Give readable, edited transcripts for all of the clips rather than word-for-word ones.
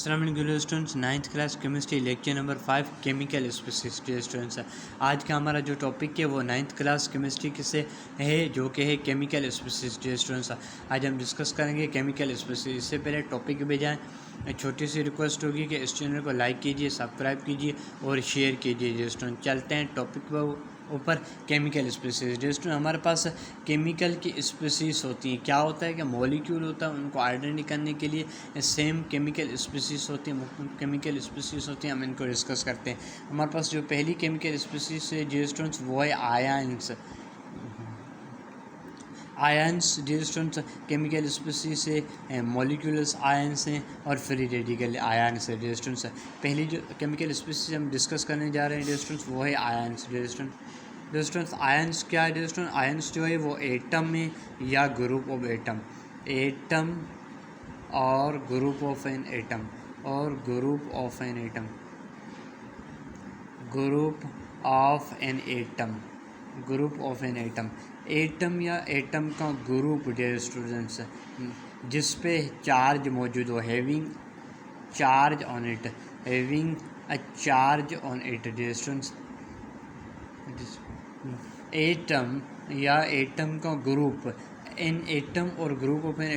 अस्सलाम वालेकुम students, ninth class chemistry lecture number 5 chemical specificity students. आज का हमारा जो टॉपिक है वो नाइन्थ क्लास केमिस्ट्री से है, जो कि है केमिकल स्पेसिसिटी स्टूडेंट्स। आज हम डिस्कस करेंगे केमिकल स्पेसिसिटी। इससे पहले टॉपिक पे जाएँ, छोटी सी रिक्वेस्ट होगी कि इस चैनल को लाइक कीजिए, सब्सक्राइब कीजिए और शेयर कीजिए स्टूडेंट। चलते हैं टॉपिक पर ऊपर। केमिकल स्पीसीज स्टूडेंट, हमारे पास केमिकल की स्पीसीज होती हैं। क्या होता है कि मॉलिक्यूल होता है, उनको आइडेंटिफाई करने के लिए सेम केमिकल स्पीसीज होती हैं, केमिकल स्पीसीज होती हैं। हम इनको डिस्कस करते हैं। हमारे पास जो पहली केमिकल स्पीसीज है जो स्टूडेंट्स वो है आयंस। आयंस जो स्टूडेंट्स केमिकल स्पीसीज से मॉलिक्यूल्स आयंस हैं और फ्री रेडिकल आयंस है जो स्टूडेंट्स। पहली जो केमिकल स्पीसीज हम डिस्कस करने जा रहे हैं जो स्टूडेंट्स वो है आयंस जो स्टूडेंट्स। आयंस क्या है जो स्टूडेंट? आयंस जो है वो एटम में या ग्रुप ऑफ एटम और group of an atom group of an atom या एटम का ग्रुप जो स्टूडेंट्स जिस पे चार्ज मौजूद हो, having a charge on it जो स्टूडेंट्स। एटम या एटम का ग्रुप, एन एटम और group of an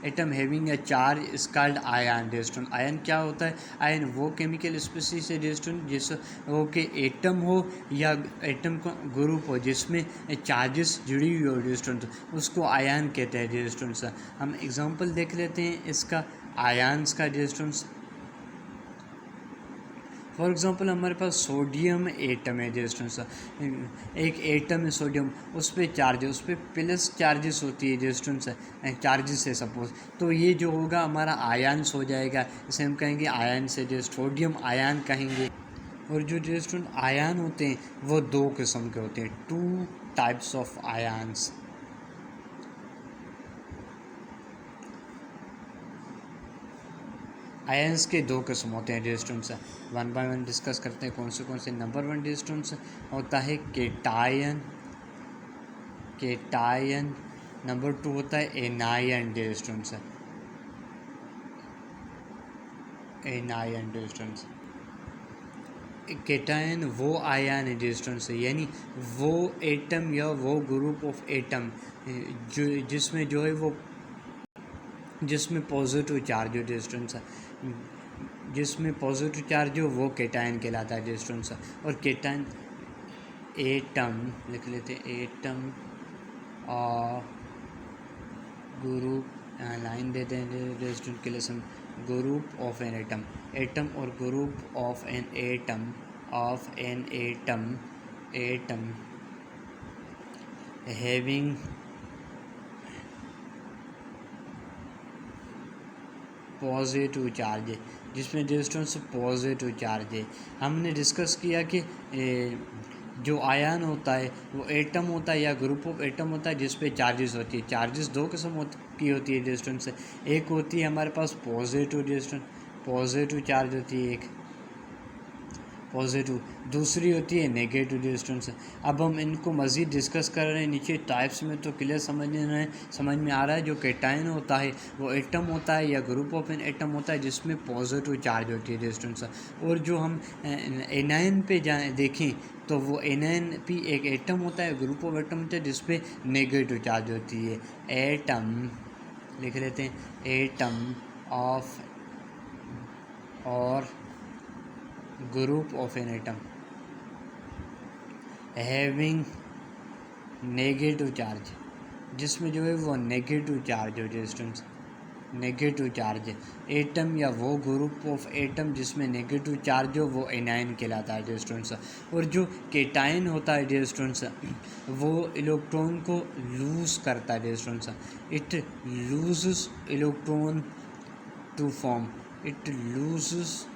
atom having a charge is called ion student. Ion क्या होता है? आयन वो केमिकल स्पीसीज है स्टूडेंट जिस वो के एटम हो या एटम का ग्रुप हो जिसमें चार्जेस जुड़ी हुई हो स्टूडेंट, उसको आयन कहते हैं स्टूडेंट्स। हम एग्जांपल देख लेते हैं इसका आयंस का स्टूडेंट्स। फॉर एग्ज़ाम्पल हमारे पास सोडियम एटम है स्टूडेंट्स। एक एटम है सोडियम, उस पर चार्ज है, उस पर प्लस चार्जेस होती है स्टूडेंट्स, चार्जेस है सपोज, तो ये जो होगा हमारा आयंस हो जाएगा। इसे हम कहेंगे आयंस है, जो सोडियम आयन कहेंगे। और जो स्टूडेंट आयन होते हैं वो दो किस्म के होते हैं, 2 टाइप्स ऑफ आयंस। आयंस के दो किस्म होते हैं students. One by one discuss करते हैं कौन से। नंबर 1 स्टूडेंट्स होता है केटायन। नंबर 2 होता है एनायन स्टूडेंट्स। केटायन वो आयन है स्टूडेंट्स, यानी वो एटम या वो ग्रुप ऑफ एटम जो जिसमें जो है वो जिसमें पॉजिटिव चार्ज हो स्टूडेंट्स, जिसमें पॉजिटिव चार्ज हो वो केटायन कहलाता है स्टूडेंट्स। और केटायन एटम लिख लेते हैं, एटम और ग्रुप लाइन देते हैं स्टूडेंट के लिए some group of an atom और group of an atom having positive charge है, जिसमें स्टूडेंट्स पॉजिटिव चार्ज है। हमने डिस्कस किया कि जो आयन होता है वो एटम होता है या ग्रुप ऑफ एटम होता है जिस पे चार्जेस होती है। चार्जेस दो किस्म की होती है स्टूडेंट्स। एक होती है हमारे पास पॉजिटिव चार्ज होती है, एक पॉजिटिव, दूसरी होती है नेगेटिव स्टूडेंट्स। अब हम इनको मज़ीद डिस्कस कर रहे हैं नीचे टाइप्स में, तो क्लियर समझ में आ रहा है। जो केटायन होता है वो एटम होता है या ग्रुप ऑफ एन एटम होता है जिसमें पॉजिटिव चार्ज होती है स्टूडेंट्स। और जो हम एनायन पे देखें तो वो एनायन भी एक एटम होता है, ग्रुप ऑफ एटम होता है जिसपे नेगेटिव चार्ज होती है। एटम लिख लेते हैं, एटम ऑफ और group of an atom having negative charge, जिसमें जो है वो नेगेटिव चार्ज हो जाए स्टूडेंट्स, नेगेटिव चार्ज। एटम या वो ग्रुप ऑफ एटम जिसमें नेगेटिव चार्ज हो वो एनायन कहलाता है स्टूडेंट्स। और जो केटायन होता है स्टूडेंट्स वो इलेक्ट्रॉन को लूज करता है students. It loses electron to form, it loses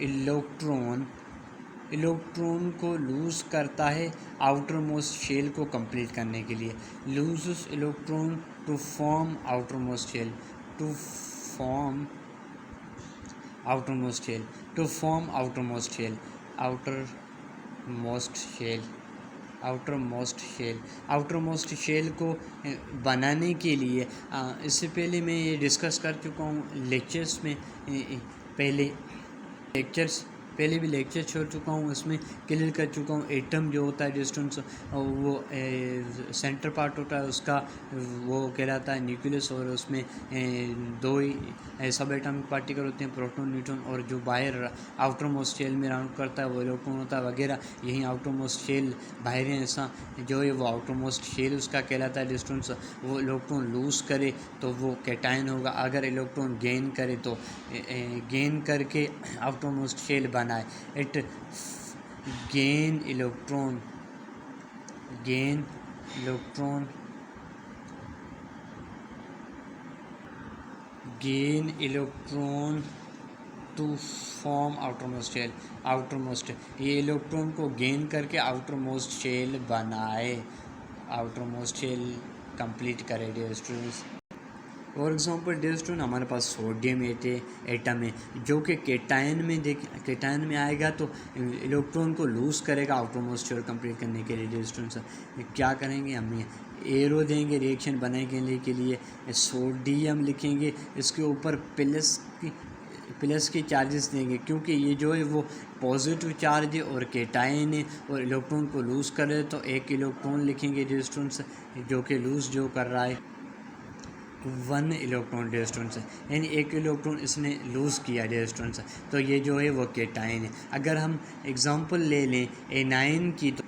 electron को लूज़ करता है आउटर मोस्ट शेल को कंप्लीट करने के लिए। Loses electron to form outermost shell, outermost shell. Outermost shell. Outermost shell को बनाने के लिए इससे पहले मैं ये डिस्कस कर चुका हूँ लेक्चर्स में, पहले लेक्चर्स पहले भी लेक्चर छोड़ चुका हूँ, उसमें क्लियर कर चुका हूँ। एटम जो होता है डिस्टेंस, वो सेंटर पार्ट होता है उसका, वो कहलाता है न्यूक्लियस, और उसमें दो ही सब एटॉमिक पार्टिकल होते हैं, प्रोटॉन न्यूट्रॉन, और जो बाहर आउटर मोस्ट शेल में राउंड करता है वो इलेक्ट्रॉन होता है वगैरह। यही आउटर मोस्ट शेल बाहर है, ऐसा जो है वो आउटर मोस्ट शेल उसका कहलाता है डिस्टेंस। वो इलेक्ट्रॉन लूज़ करे तो वो कैटायन होगा, अगर इलेक्ट्रॉन गेन करे तो गेन करके आउटर मोस्ट शेल बनाए, it gain electron to form outermost shell. Outermost, ये इलेक्ट्रॉन को गेन करके आउटर मोस्ट शेल बनाए, आउटर मोस्ट शेल कंप्लीट करे dear students. For example dear student, हमारे पास सोडियम एटम है जो कि केटायन में आएगा तो इलेक्ट्रॉन को लूज़ करेगा आउटर मोस्ट शेल कंप्लीट करने के लिए। डियर स्टूडेंट्स क्या करेंगे, हम एरो देंगे रिएक्शन बनाने के लिए सोडियम लिखेंगे, इसके ऊपर प्लस के चार्जेस देंगे, क्योंकि ये जो है वो पॉजिटिव चार्ज है और केटायन है, और इलेक्ट्रॉन को लूज़ करे तो एक इलेक्ट्रॉन लिखेंगे डियर स्टूडेंट्स, जो कि लूज़ जो कर रहा है 1 इलेक्ट्रॉन डियर स्टूडेंट्स, यानी एक इलेक्ट्रॉन इसने लूज़ किया डियर स्टूडेंट्स, तो ये जो है वो केटायन है। अगर हम एग्जांपल ले लें एनाइन की, तो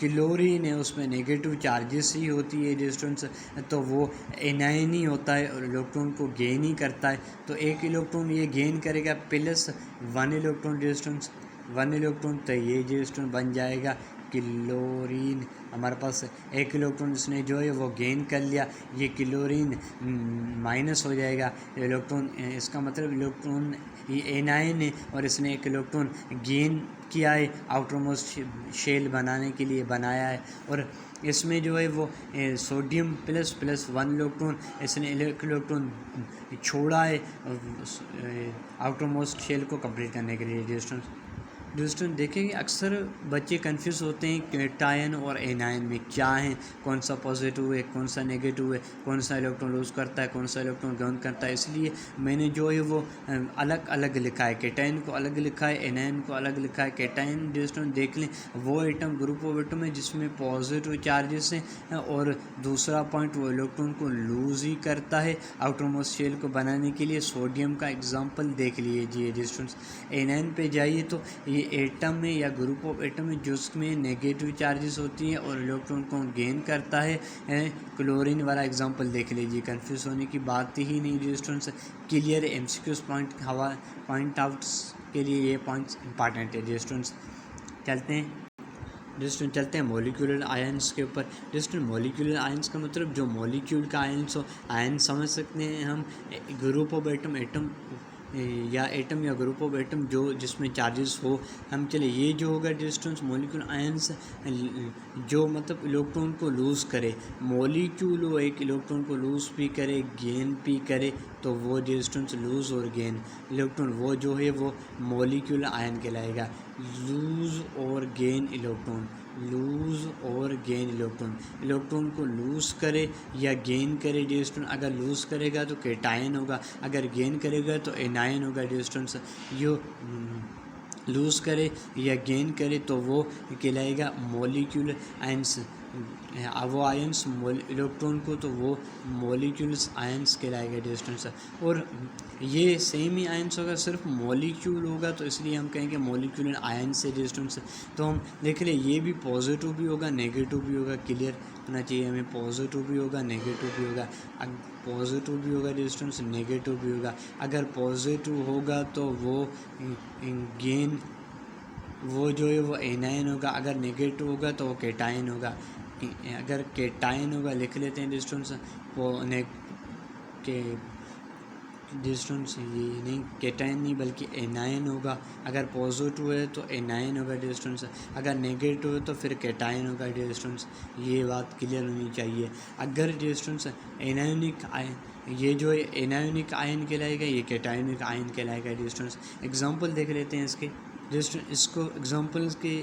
क्लोरीन है उसमें नेगेटिव चार्जेस ही होती है डियर स्टूडेंट्स, तो वो एनाइन ही होता है और इलेक्ट्रॉन को गेन ही करता है, तो एक इलेक्ट्रॉन ये गेन करेगा plus 1 electron dear students, 1 electron, तो ये डियर स्टूडेंट बन जाएगा क्लोरीन। हमारे पास एक इलेक्ट्रॉन इसने जो है वो गेन कर लिया, ये क्लोरीन माइनस हो जाएगा इलेक्ट्रॉन, इसका मतलब इलेक्ट्रॉन ये एनाइन है और इसने एक इलेक्ट्रॉन गेन किया है, आउटर मोस्ट शेल बनाने के लिए बनाया है, और इसमें जो है वो सोडियम प्लस 1 इलेक्ट्रॉन इसने एक इलेक्ट्रॉन छोड़ा है आउटर मोस्ट शेल को कंप्लीट करने के लिए। दोस्तों देखेंगे अक्सर बच्चे कंफ्यूज होते हैं केटायन और एनायन में क्या है, कौन सा पॉजिटिव है, कौन सा नेगेटिव है, कौन सा इलेक्ट्रॉन लूज़ करता है, कौन सा इलेक्ट्रॉन गेन करता है। इसलिए मैंने जो है वो अलग अलग लिखा है, केटायन को अलग लिखा है, एनायन को अलग लिखा है। केटायन दोस्तों देख लें वो एटम ग्रुप ऑफ एटम है जिसमें पॉजिटिव चार्जेस हैं, और दूसरा पॉइंट वो इलेक्ट्रॉन को लूज़ ही करता है आउटर मोस्ट शेल को बनाने के लिए। सोडियम का एग्जाम्पल देख लीजिए डिस्टेंस। एनायन पे जाइए तो ये एटम में या ग्रुप ऑफ एटम में जिसमें नेगेटिव चार्जेस होती हैं और इलेक्ट्रॉन को गेन करता है। क्लोरीन वाला एग्जांपल देख लीजिए, कंफ्यूज होने की बात ही नहीं distance, clear MCQs point outs के लिए ये पॉइंट्स इंपॉर्टेंट है डिस्टेंस। चलते हैं मॉलिक्यूलर आयंस के ऊपर। डिस्टेंस मॉलिक्यूलर आयंस का मतलब जो मॉलिक्यूल का आयंस हो, आयन समझ सकते हैं हम ग्रुप ऑफ एटम या ग्रुप ऑफ एटम जो जिसमें चार्जेस हो। हम चले ये जो होगा डिस्टेंस मॉलिक्यूलर आयंस जो मतलब इलेक्ट्रॉन को लूज़ करे, मॉलिक्यूल हो एक इलेक्ट्रॉन को लूज़ भी करे गेन भी करे, तो वो डिस्टेंस लूज़ और गेन इलेक्ट्रॉन वो जो है वो मॉलिक्यूलर आयन कहलाएगा। लूज़ और गेन इलेक्ट्रॉन, लूज़ और गेन इलेक्ट्रॉन को लूज़ करे या गेन करे डिस्टेंस। अगर लूज़ करेगा तो केटायन होगा, अगर गेन करेगा तो एनायन होगा डिस्टेंस। यो लूज़ करे या गेन करे तो वो कहलाएगा मॉलिक्यूलर आयंस। वो आयंस इलेक्ट्रॉन को तो वो मॉलिक्यूल्स आयंस कहलाएगा डिस्टेंस। और ये सेम ही आयंस होगा, सिर्फ मॉलिक्यूल होगा तो इसलिए हम कहेंगे मॉलिक्यूलर आयंस है डिस्टेंस। तो हम देख लें ये भी पॉजिटिव भी होगा नेगेटिव भी होगा, क्लियर होना चाहिए हमें। पॉजिटिव भी होगा नेगेटिव भी होगा, पॉजिटिव भी होगा डिस्टेंस नेगेटिव भी होगा। अगर पॉजिटिव होगा तो वो गेन वो जो है वो एनायन होगा, अगर नेगेटिव होगा तो वो केटायन होगा। अगर केटायन होगा लिख लेते हैं डिस्टेंस के डिस्टेंस ये नहीं केटायन नहीं बल्कि एनायन होगा। अगर पॉजिटिव है तो एनायन होगा डिस्टेंस, अगर नेगेटिव है तो फिर केटायन होगा डिस्टेंस। ये बात क्लियर होनी चाहिए। अगर डिस्टेंस एनायनिक आयन ये जो है एनायनिक आयन कहलाएगा, ये केटायनिक आयन कहलाएगा डिस्टेंस। एग्जांपल देख लेते हैं इसके। जस्ट इसको एग्जांपल्स के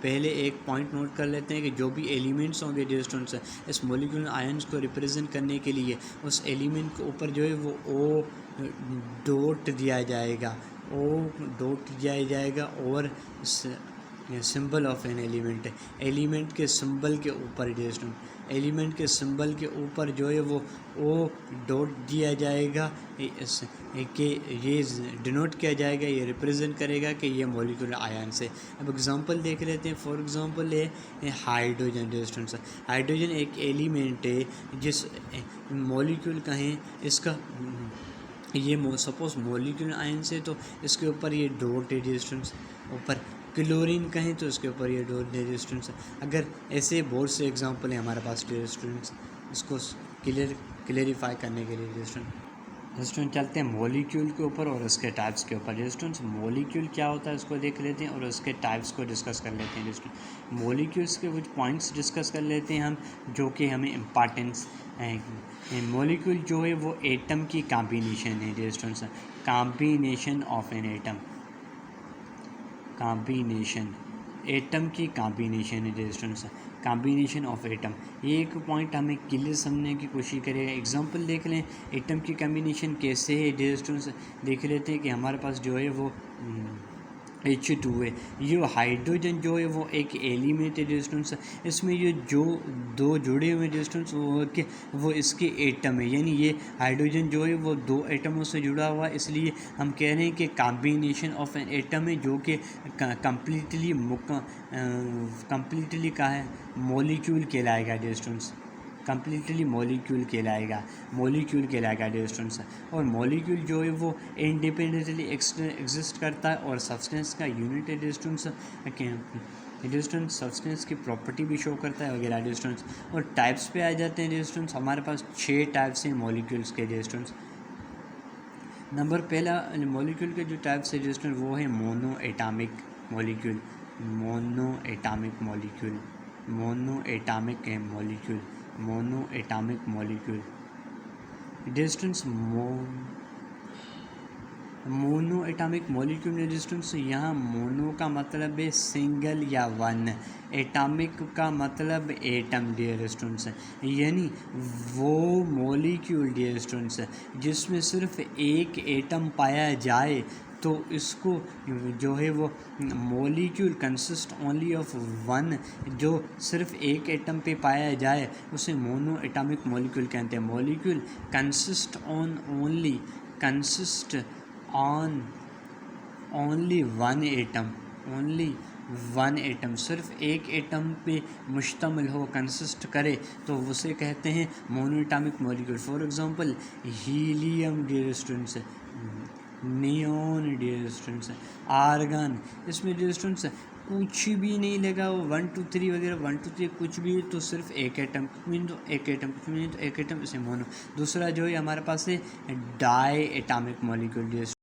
पहले एक पॉइंट नोट कर लेते हैं कि जो भी एलिमेंट्स होंगे डियर स्टूडेंट्स इस मॉलिक्यूलर आयंस को रिप्रेजेंट करने के लिए उस एलिमेंट के ऊपर जो है वो ओ डॉट दिया जाएगा, ओ डॉट दिया जाएगा और सिंबल ऑफ एन एलिमेंट के सिंबल के ऊपर डियर स्टूडेंट एलिमेंट के सिंबल के ऊपर जो है वो ओ डॉट दिया जाएगा कि ये डिनोट किया जाएगा, ये रिप्रेजेंट करेगा कि ये मॉलिक्यूलर आयंस है। अब एग्जांपल देख लेते हैं। फॉर एग्जांपल है हाइड्रोजन डियर स्टूडेंट्स। हाइड्रोजन एक एलिमेंट है जिस मॉलिक्यूल का है इसका ये सपोज मॉलिक्यूलर आयंस है तो इसके ऊपर ये डॉट है डियर स्टूडेंट्स। ऊपर क्लोरीन कहें तो इसके ऊपर ये डॉट है डियर स्टूडेंट्स। अगर ऐसे बहुत से एग्जांपल हैं हमारे पास डियर स्टूडेंट्स, इसको क्लियरिफाई करने के लिए डियर स्टूडेंट चलते हैं मॉलिक्यूल के ऊपर और उसके टाइप्स के ऊपर। डियर स्टूडेंट्स मॉलिक्यूल क्या होता है उसको देख लेते हैं और उसके टाइप्स को डिस्कस कर लेते हैं। डियर स्टूडेंट मॉलिक्यूल्स के कुछ पॉइंट्स डिस्कस कर लेते हैं हम जो कि हमें इम्पॉर्टेंस है। मॉलिक्यूल जो है वो एटम की कॉम्बिनेशन है dear students, combination of an atom, combination atom की कॉम्बिनेशन है dear students, combination of atom. ये एक पॉइंट हमें क्लियर समझने की कोशिश करेगा। एग्जांपल देख लें एटम की कॉम्बिनेशन कैसे है डियर स्टूडेंट्स। देख लेते हैं कि हमारे पास जो है वो H2 है। ये हाइड्रोजन जो है वो एक एलिमेंट है डियर स्टूडेंट्स। इसमें ये जो दो जुड़े हुए डियर स्टूडेंट्स वो इसके एटम है, यानी ये हाइड्रोजन जो है वो दो एटमों से जुड़ा हुआ है, इसलिए हम कह रहे हैं कि कॉम्बिनेशन ऑफ एन एटम है जो कि कम्प्लीटली का है मॉलिक्यूल कहलाएगा डियर स्टूडेंट्स, कम्प्लीटली मॉलिक्यूल कहलाएगा डियर स्टूडेंट्स। और मॉलिक्यूल जो है वो इंडिपेंडेंटली एग्जिस्ट करता है और सब्सटेंस का यूनिट है dear students. Dear students substance की प्रॉपर्टी भी शो करता है वगैरह डियर स्टूडेंट्स। और टाइप्स पे आ जाते हैं डियर स्टूडेंट्स। हमारे पास 6 टाइप्स हैं मॉलिक्यूल्स के डियर स्टूडेंट्स। नंबर पहला मॉलिक्यूल के जो टाइप्स है डियर स्टूडेंट वो है mono atomic molecule, mono atomic molecule. Distance mono atomic molecule में डिस्टेंस, यहाँ मोनो का मतलब है सिंगल या वन, एटामिक का मतलब एटम डियर स्टूडेंट्स, यानी वो मॉलिक्यूल डियर स्टूडेंट्स जिसमें सिर्फ एक एटम पाया जाए तो इसको जो है वो molecule consist only of one, जो सिर्फ एक एटम पे पाया जाए उसे मोनो एटॉमिक मॉलिक्यूल कहते हैं। Molecule consist on only one atom, सिर्फ एक एटम पे मुश्तमिल हो, कंसिस्ट करे तो उसे कहते हैं mono atomic molecule. For example helium dear students, neon dear students, argon, इसमें डियर स्टूडेंट्स कुछ भी नहीं लगा वो 1 2 3 वगैरह 1 2 3 कुछ भी, तो सिर्फ एक एटम, कुछ भी नहीं तो एक एटम, कुछ भी नहीं तो एक एटम, इसे मोनो। दूसरा जो है हमारे पास है डाई एटॉमिक मॉलिक्यूल डियर